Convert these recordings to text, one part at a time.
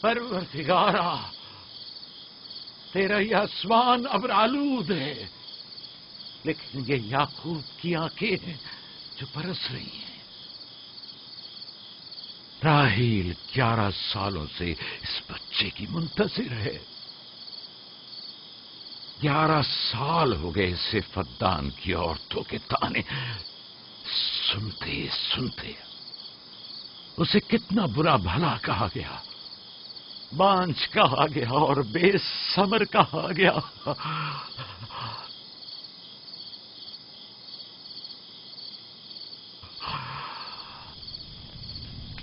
پروردگارا، تیرا یہ آسمان ابر آلود ہے، لیکن یہ یعقوب کی آنکھیں ہیں جو برس رہی ہیں۔ راحیل 11 سالوں سے اس بچے کی منتظر ہے۔ 11 سال ہو گئے اسے فدان کی عورتوں کے طعنے سنتے سنتے۔ اسے کتنا برا بھلا کہا گیا، بانجھ کہا گیا اور بے ثمر کہا گیا۔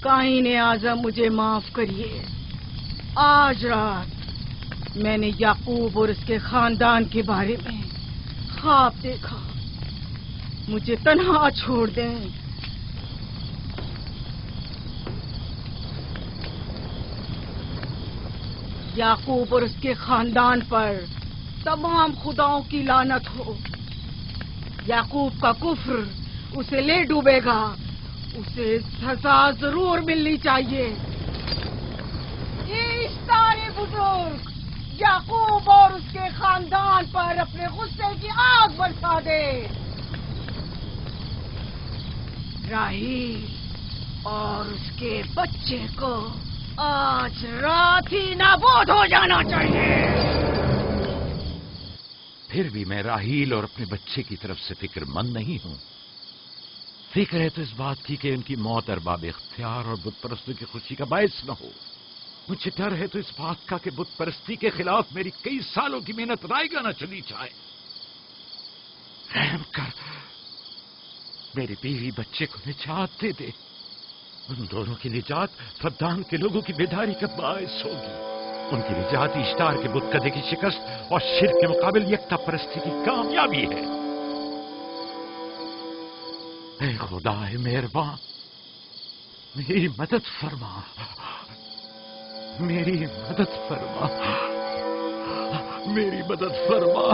قائن اعظم مجھے معاف کریے، آج رات میں نے یعقوب اور اس کے خاندان کے بارے میں خواب دیکھا، مجھے تنہا چھوڑ دیں۔ یعقوب اور اس کے خاندان پر تمام خداؤں کی لعنت ہو۔ یعقوب کا کفر اسے لے ڈوبے گا، اسے سزا ضرور ملنی چاہیے۔ اشتار بزرگ یعقوب اور اس کے خاندان پر اپنے غصے کی آگ برسا دے۔ راحیل اور اس کے بچے کو آج رات ہی نابود ہو جانا چاہیے۔ پھر بھی میں راحیل اور اپنے بچے کی طرف سے فکر مند نہیں ہوں۔ فکر ہے تو اس بات کی کہ ان کی موت ارباب اختیار اور بت پرستوں کی خوشی کا باعث نہ ہو۔ مجھے ڈر ہے تو اس بات کا کہ بت پرستی کے خلاف میری کئی سالوں کی محنت رائیگاں نہ چلی جائے۔ رحم کر، میری بیوی بچے کو نجات دے دے۔ ان دونوں کی نجات فدان کے لوگوں کی بیداری کا باعث ہوگی۔ ان کی نجات اشتار کے بت کدے کی شکست اور شرک کے مقابل یکتا پرستی کی کامیابی ہے۔ اے خدا مہربان، میری مدد فرما، میری مدد فرما، میری مدد فرما۔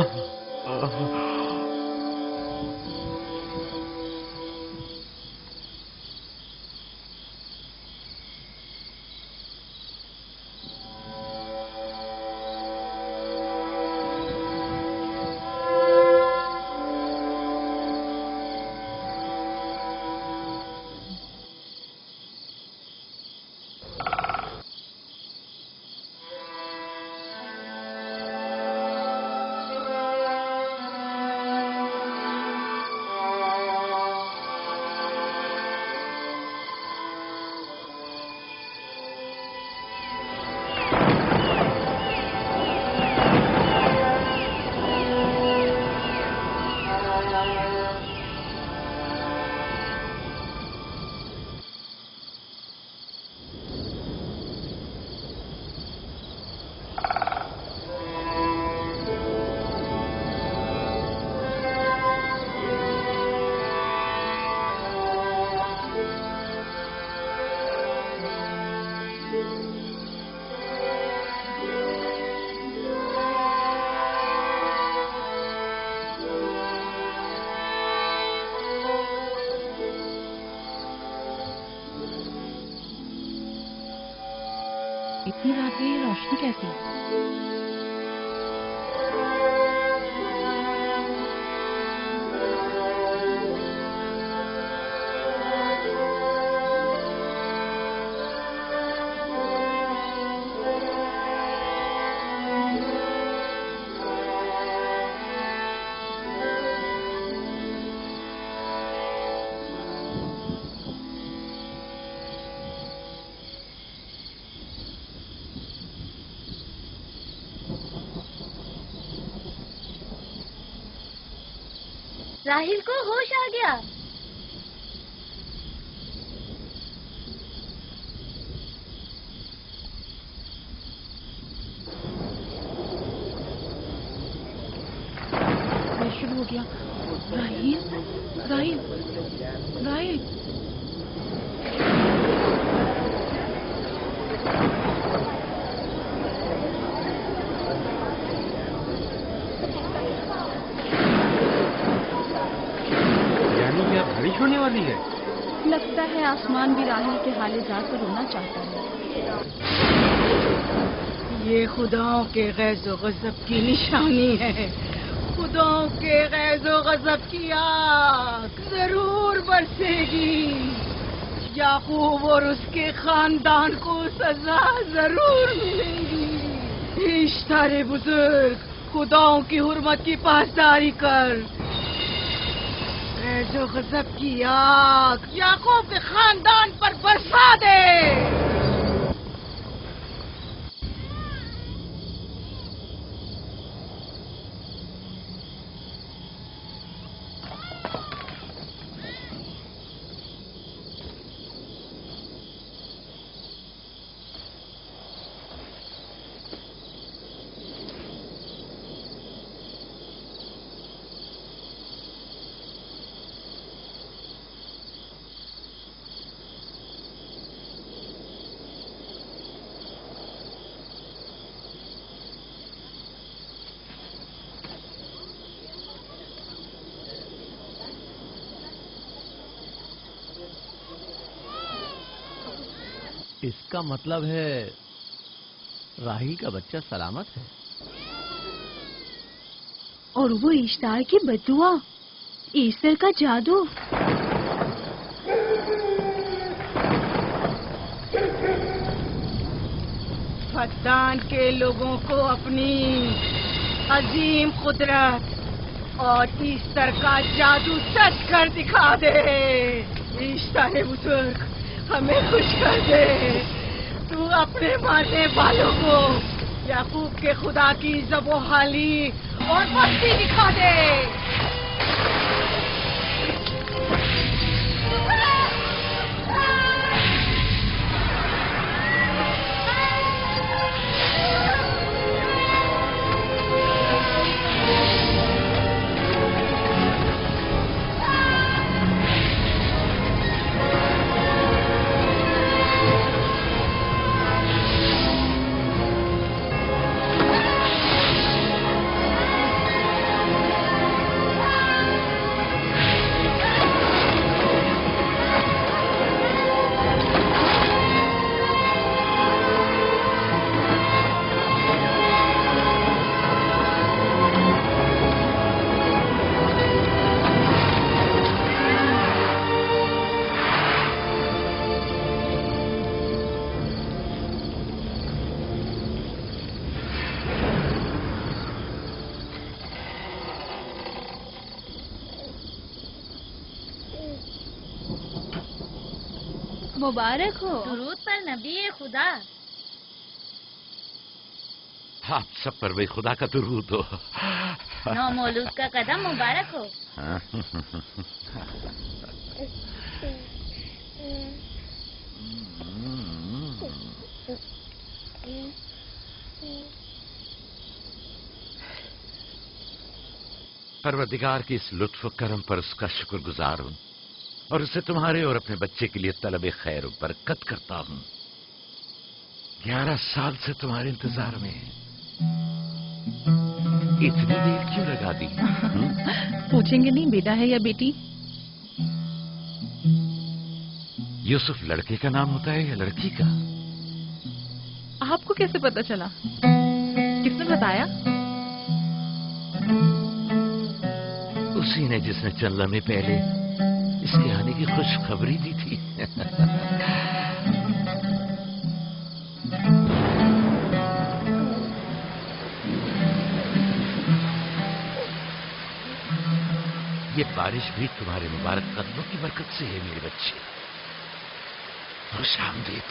اتنی رات میں یہ روشنی کیسی؟ راحیل کو ہوش آ گیا۔ شروع ہو گیا۔ راحیل راحیل راحیل بارش ہونے والی ہے۔ لگتا ہے آسمان بھی راحیل کے حال ذات پر رونا چاہتا ہے۔ یہ خداؤں کے غیظ و غضب کی نشانی ہے. خداؤں کے غیظ و غضب کی آگ ضرور برسے گی. یعقوب اور اس کے خاندان کو سزا ضرور ملے گی. اشتارے بزرگ، خداؤں کی حرمت کی پاسداری کر. غیظ و غضب کی آگ یعقوب کے خاندان پر برسا دے. اس کا مطلب ہے راہیل کا بچہ سلامت ہے. اور وہ اشتار کی بددعا، ایسٹر کا جادو. فدان کے لوگوں کو اپنی عظیم قدرت اور ایسٹر کا جادو سچ کر دکھا دے. ایسٹر بزرگ، ہمیں خوش کر دے. تو اپنے ماننے والوں کو یعقوب کے خدا کی ذب و حالی اور مستی دکھا دے. مبارک ہو. درود پر نبی خدا. آپ سب پر بھی خدا کا درود ہو. نو مولود کا قدم مبارک ہو. پروردگار کی اس لطف و کرم پر اس کا شکر گزار ہوں اور اسے تمہارے اور اپنے بچے کے لیے طلب خیر و برکت کرتا ہوں. 11 سال سے تمہارے انتظار میں اتنی دیر کیوں لگا دی؟ پوچھیں گے نہیں بیٹا ہے یا بیٹی؟ یوسف لڑکے کا نام ہوتا ہے یا لڑکی کا؟ آپ کو کیسے پتا چلا؟ کس نے بتایا؟ اسی نے جس نے چند لمحے پہلے اس کے آنے کی خوشخبری دی تھی. یہ بارش بھی تمہارے مبارک قدموں کی برکت سے ہے میرے بچے. خوش آمدید.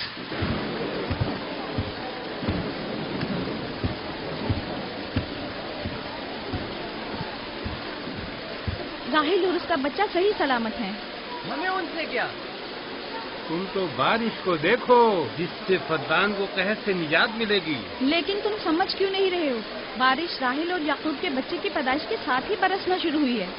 راہیل اور اس کا بچہ صحیح سلامت ہیں. ہمیں ان سے کیا؟ تم تو بارش کو دیکھو جس سے فدان کو قحط سے نجات ملے گی. لیکن تم سمجھ کیوں نہیں رہے ہو؟ بارش راہیل اور یعقوب کے بچے کی پیدائش کے ساتھ ہی برسنا شروع ہوئی ہے.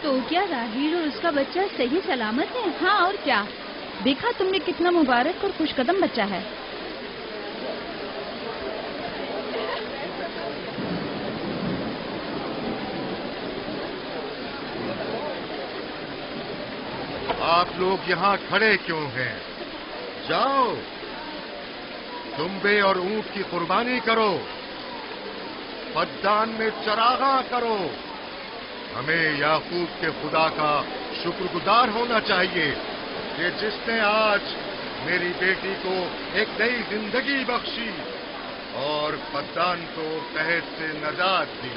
تو کیا راہیل اور اس کا بچہ صحیح سلامت ہے؟ ہاں اور کیا. دیکھا تم نے کتنا مبارک اور خوش قدم بچہ ہے. آپ لوگ یہاں کھڑے کیوں ہیں؟ جاؤ دمبے اور اونٹ کی قربانی کرو، فدان میں چراغاں کرو۔ ہمیں یعقوب کے خدا کا شکر گزار ہونا چاہیے کہ جس نے آج میری بیٹی کو ایک نئی زندگی بخشی اور فدان کو قحط سے نجات دی۔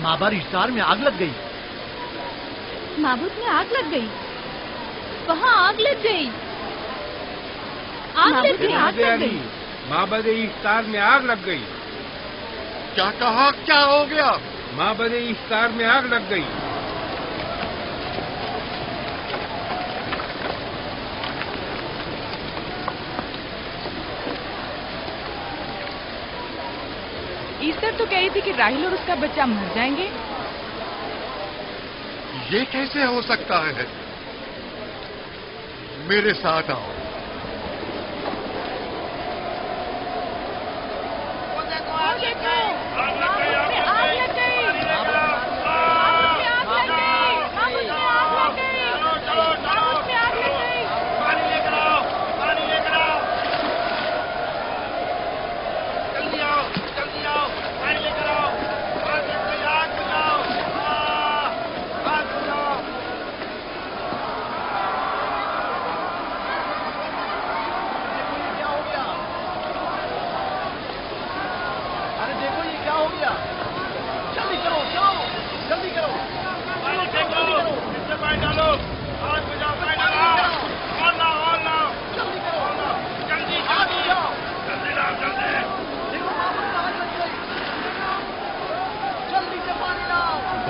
معبد اشتار میں آگ لگ گئی۔ معبود میں آگ لگ گئی، وہاں آگ لگ گئی، آگ لگ گئی۔ معبد اشتار میں آگ لگ گئی۔ کیا کہا؟ کیا ہو گیا؟ معبد اشتار میں آگ لگ گئی۔ ایسٹر تو کہہ رہی تھی کہ راہیل اور اس کا بچہ مر جائیں گے۔ یہ کیسے ہو سکتا ہے؟ میرے ساتھ آؤ۔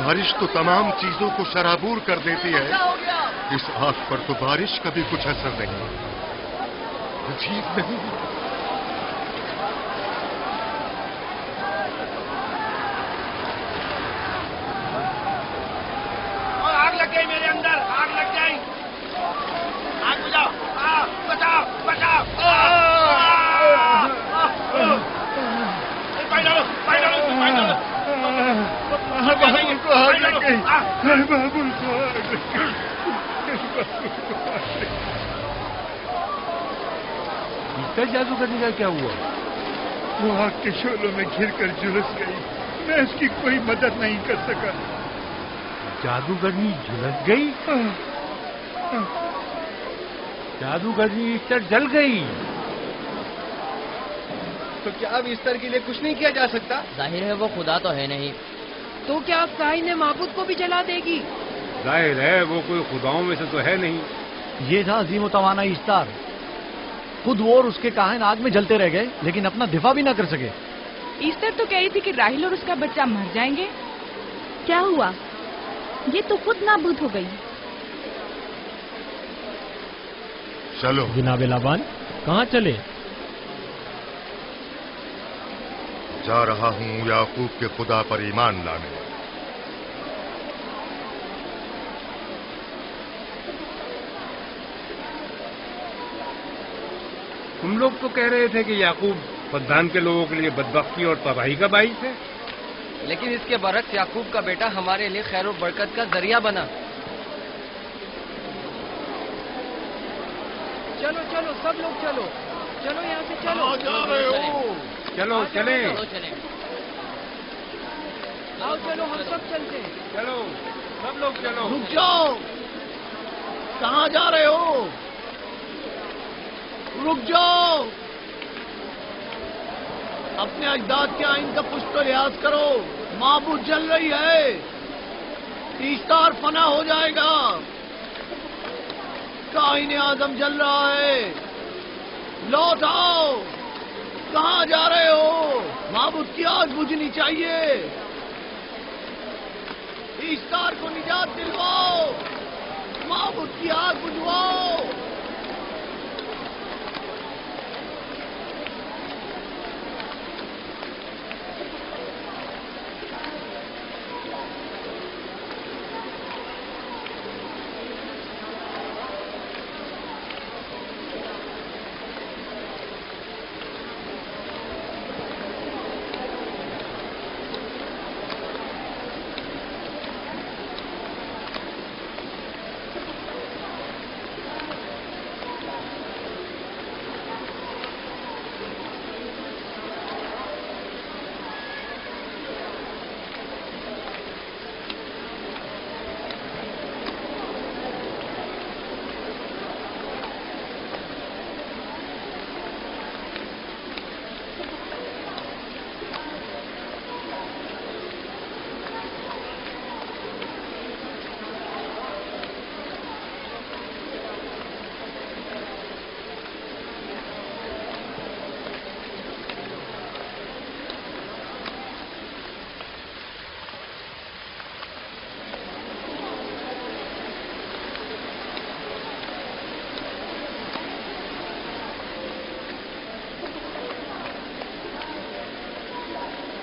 بارش تو تمام چیزوں کو شرابور کر دیتی ہے، اس آگ پر تو بارش کا بھی کچھ اثر نہیں۔ عجیب نہیں؟ آگ لگ گئی میرے اندر، آگ لگ گئی، آگ بجھاؤ، بچاؤ بچاؤ، پانی ڈالو پانی ڈالو پانی ڈالو۔ بابو کو آگ لگ گئی، بابو کو آگ لگ گئی۔ جادوگرنی کا کیا ہوا؟ وہ آگ کے شعلوں میں گھر کر جھلس گئی، میں اس کی کوئی مدد نہیں کر سکا۔ جادوگرنی جھلس گئی؟ جادوگرنی ایسٹر جل گئی؟ تو کیا اب ایسٹر کے لیے کچھ نہیں کیا جا سکتا؟ ظاہر ہے وہ خدا تو ہے نہیں، تو کیا کائن معبود کو بھی جلا دے گی؟ ظاہر ہے وہ کوئی خداؤں میں سے تو ہے نہیں۔ یہ تھا عظیم و توانا اشتار، خود وہ اور اس کے کاہن آگ میں جلتے رہ گئے لیکن اپنا دفاع بھی نہ کر سکے۔ ایسٹر تو کہہ رہی تھی کہ راہیل اور اس کا بچہ مر جائیں گے۔ کیا ہوا؟ یہ تو خود نابود ہو گئی۔ چلو جناب لابان، کہاں چلے؟ جا رہا ہوں یعقوب کے خدا پر ایمان لانے۔ تم لوگ تو کہہ رہے تھے کہ یعقوب فدان کے لوگوں کے لیے بدبختی اور تباہی کا باعث ہے، لیکن اس کے برعکس یعقوب کا بیٹا ہمارے لیے خیر و برکت کا ذریعہ بنا۔ چلو چلو سب لوگ چلو، چلو یہاں سے چلو۔ جا رہے ہو؟ چلو چلیں، آؤ چلو ہم سب چلتے ہیں۔ چلو سب لوگ چلو۔ رک جاؤ، کہاں جا رہے ہو؟ رک جاؤ، اپنے اجداد کے آئین کا پشت و لحاظ کرو، معبود جل رہی ہے، ایسٹار فنا ہو جائے گا، کائن اعظم جل رہا ہے، لوٹ آؤ، کہاں جا رہے ہو؟ معبود کی آگ بجھنی چاہیے. اشتار کو نجات دلواؤ. معبود کی آگ بجھواؤ.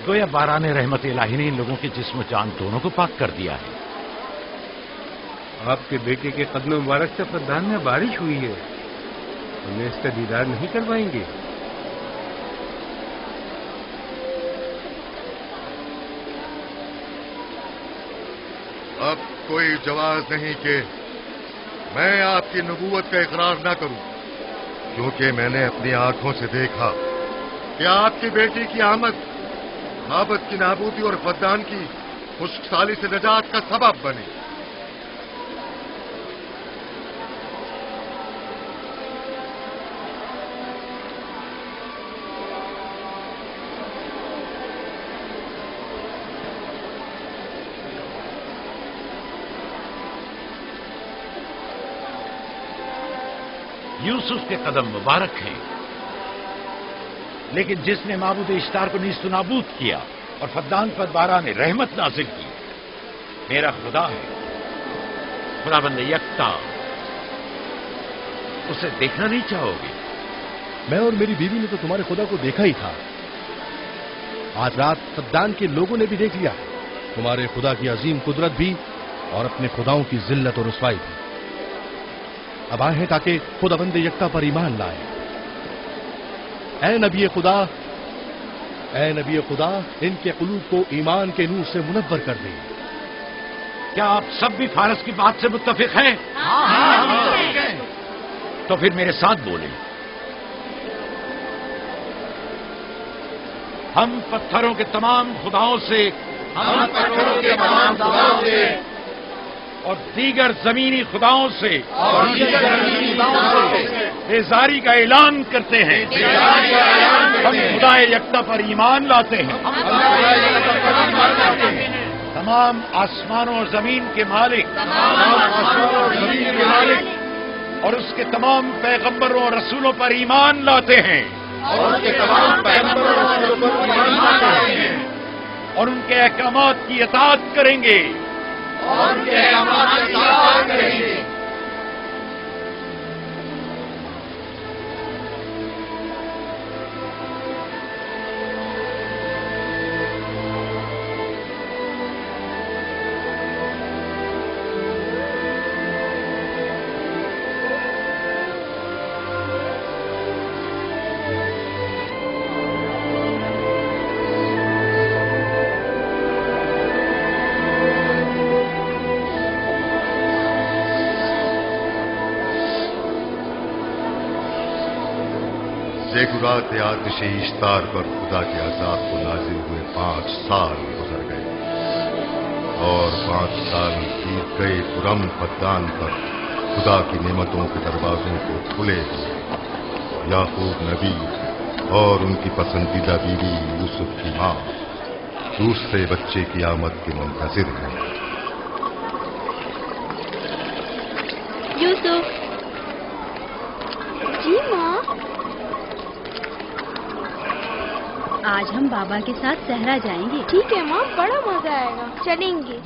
گویا باران رحمت الہی نے ان لوگوں کے جسم و جان دونوں کو پاک کر دیا ہے. آپ کے بیٹے کے قدم مبارک سے فدان میں بارش ہوئی ہے. انہیں اس کا دیدار نہیں کروائیں گے؟ اب کوئی جواز نہیں کہ میں آپ کی نبوت کا اقرار نہ کروں، کیونکہ میں نے اپنی آنکھوں سے دیکھا کہ آپ کی بیٹی کی آمد معبد کی نابودی اور فدان کی خشک سالی سے نجات کا سبب بنی. یوسف کے قدم مبارک ہیں، لیکن جس نے معبود اشتار کو نیست و نابود کیا اور فدان پر باران رحمت نازل کی، میرا خدا ہے، خداوند یکتا. اسے دیکھنا نہیں چاہو گے؟ میں اور میری بیوی نے تو تمہارے خدا کو دیکھا ہی تھا. آج رات فدان کے لوگوں نے بھی دیکھ لیا تمہارے خدا کی عظیم قدرت بھی اور اپنے خداؤں کی ذلت اور رسوائی بھی. اب آئے ہیں تاکہ خداوند یکتا پر ایمان لائے. اے نبی خدا ان کے قلوب کو ایمان کے نور سے منور کر دیں. کیا آپ سب بھی فارس کی بات سے متفق ہیں؟ تو پھر میرے ساتھ بولیں. ہم پتھروں کے تمام خداؤں سے اور دیگر زمینی خداؤں سے بیزاری کا اعلان کرتے ہیں. ہم خدا یکتا پر ایمان لاتے ہیں. تمام آسمانوں اور زمین کے مالک اور اس کے تمام پیغمبروں اور رسولوں پر ایمان لاتے ہیں اور ان کے احکامات کی اطاعت کریں گے. رات آتش اشتار پر خدا کے عذاب کو نازل ہوئے 5 سال گزر گئے اور 5 سال بیت گئے پرم فدان پر خدا کی نعمتوں کے دروازوں کو کھلے ہوئے. یعقوب نبی اور ان کی پسندیدہ بیوی یوسف کی ماں دوسرے بچے کی آمد کے منتظر ہیں. یوسف جی ماں. آج ہم بابا کے ساتھ صحرا جائیں گے. ٹھیک ہے ماں، بڑا مزہ آئے گا، چلیں گے.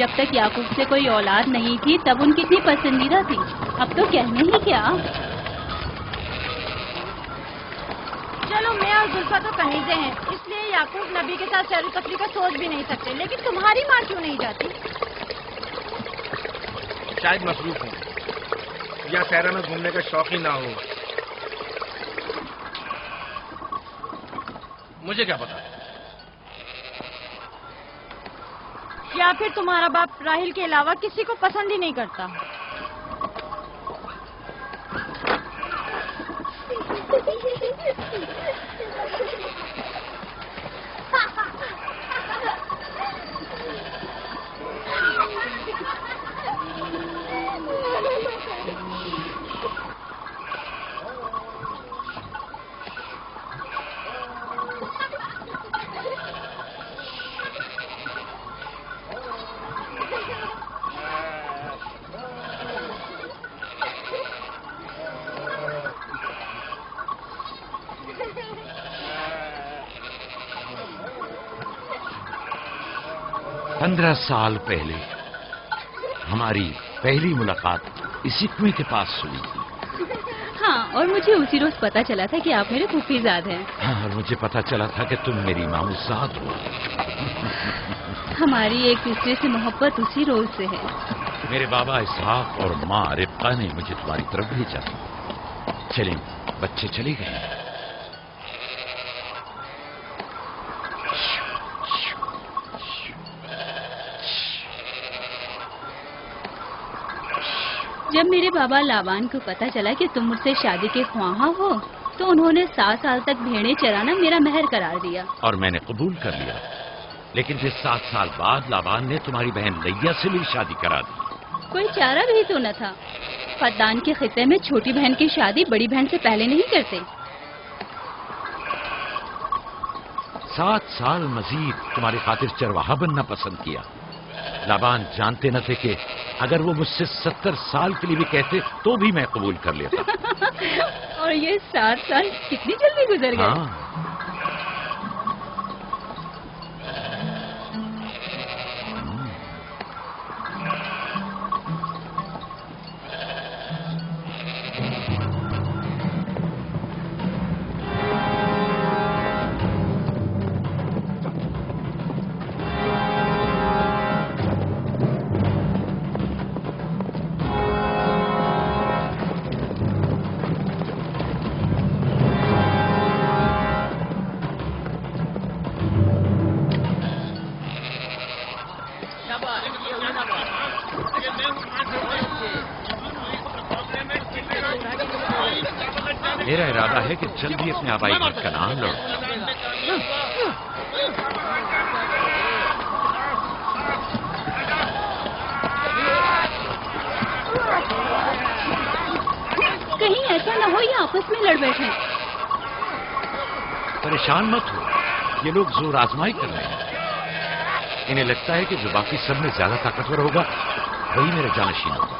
جب تک یعقوب سے کوئی اولاد نہیں تھی تب ان کتنی پسندیدہ تھی. اب تو کہنے ہی کیا. چلو میں اور زلفا تو کنیزیں ہیں، اس لیے یعقوب نبی کے ساتھ سیر و تفریح کا سوچ بھی نہیں سکتے. لیکن تمہاری ماں کیوں نہیں جاتی؟ شاید مصروف ہوں یا صحرا میں گھومنے کا شوق ہی نہ ہو. مجھے کیا پتا. یا پھر تمہارا باپ راہیل کے علاوہ کسی کو پسند ہی نہیں کرتا. پندرہ سال پہلے ہماری پہلی ملاقات اسی کنویں کے پاس ہوئی تھی. ہاں، اور مجھے اسی روز پتا چلا تھا کہ آپ میرے پھوپھیزاد ہیں. ہاں، اور مجھے پتا چلا تھا کہ تم میری ماموزاد ہو. ہماری ایک دوسرے سے محبت اسی روز سے ہے. میرے بابا اسحاق اور ماں ربقہ نے مجھے تمہاری طرف بھیجا. چلیں، بچے چلے گئے. جب میرے بابا لابان کو پتا چلا کہ تم مجھ سے شادی کے خواہاں ہو تو انہوں نے 7 سال تک بھیڑیں چرانا میرا مہر قرار دیا. اور میں نے قبول کر لیا. لیکن پھر 7 سال بعد لابان نے تمہاری بہن لیا سے میری شادی کرا دی. کوئی چارہ بھی تو نہ تھا. فدان کے خطے میں چھوٹی بہن کی شادی بڑی بہن سے پہلے نہیں کرتے. 7 سال مزید تمہاری خاطر چرواہا بننا پسند کیا. لابان جانتے نہ تھے کہ اگر وہ مجھ سے 70 سال کے لیے بھی کہتے تو بھی میں قبول کر لیتا. اور یہ 7 سال کتنی جلدی گزر گئے. ہاں. میرا ارادہ ہے کہ جلدی اپنے آبائی گھر کا نام لو. کہیں ایسا نہ ہو یہ آپس میں لڑ بیٹھے. پریشان مت ہو، یہ لوگ زور آزمائی کر رہے ہیں. انہیں لگتا ہے کہ جو باقی سب میں زیادہ طاقتور ہوگا وہی میرا جانشین ہوگا.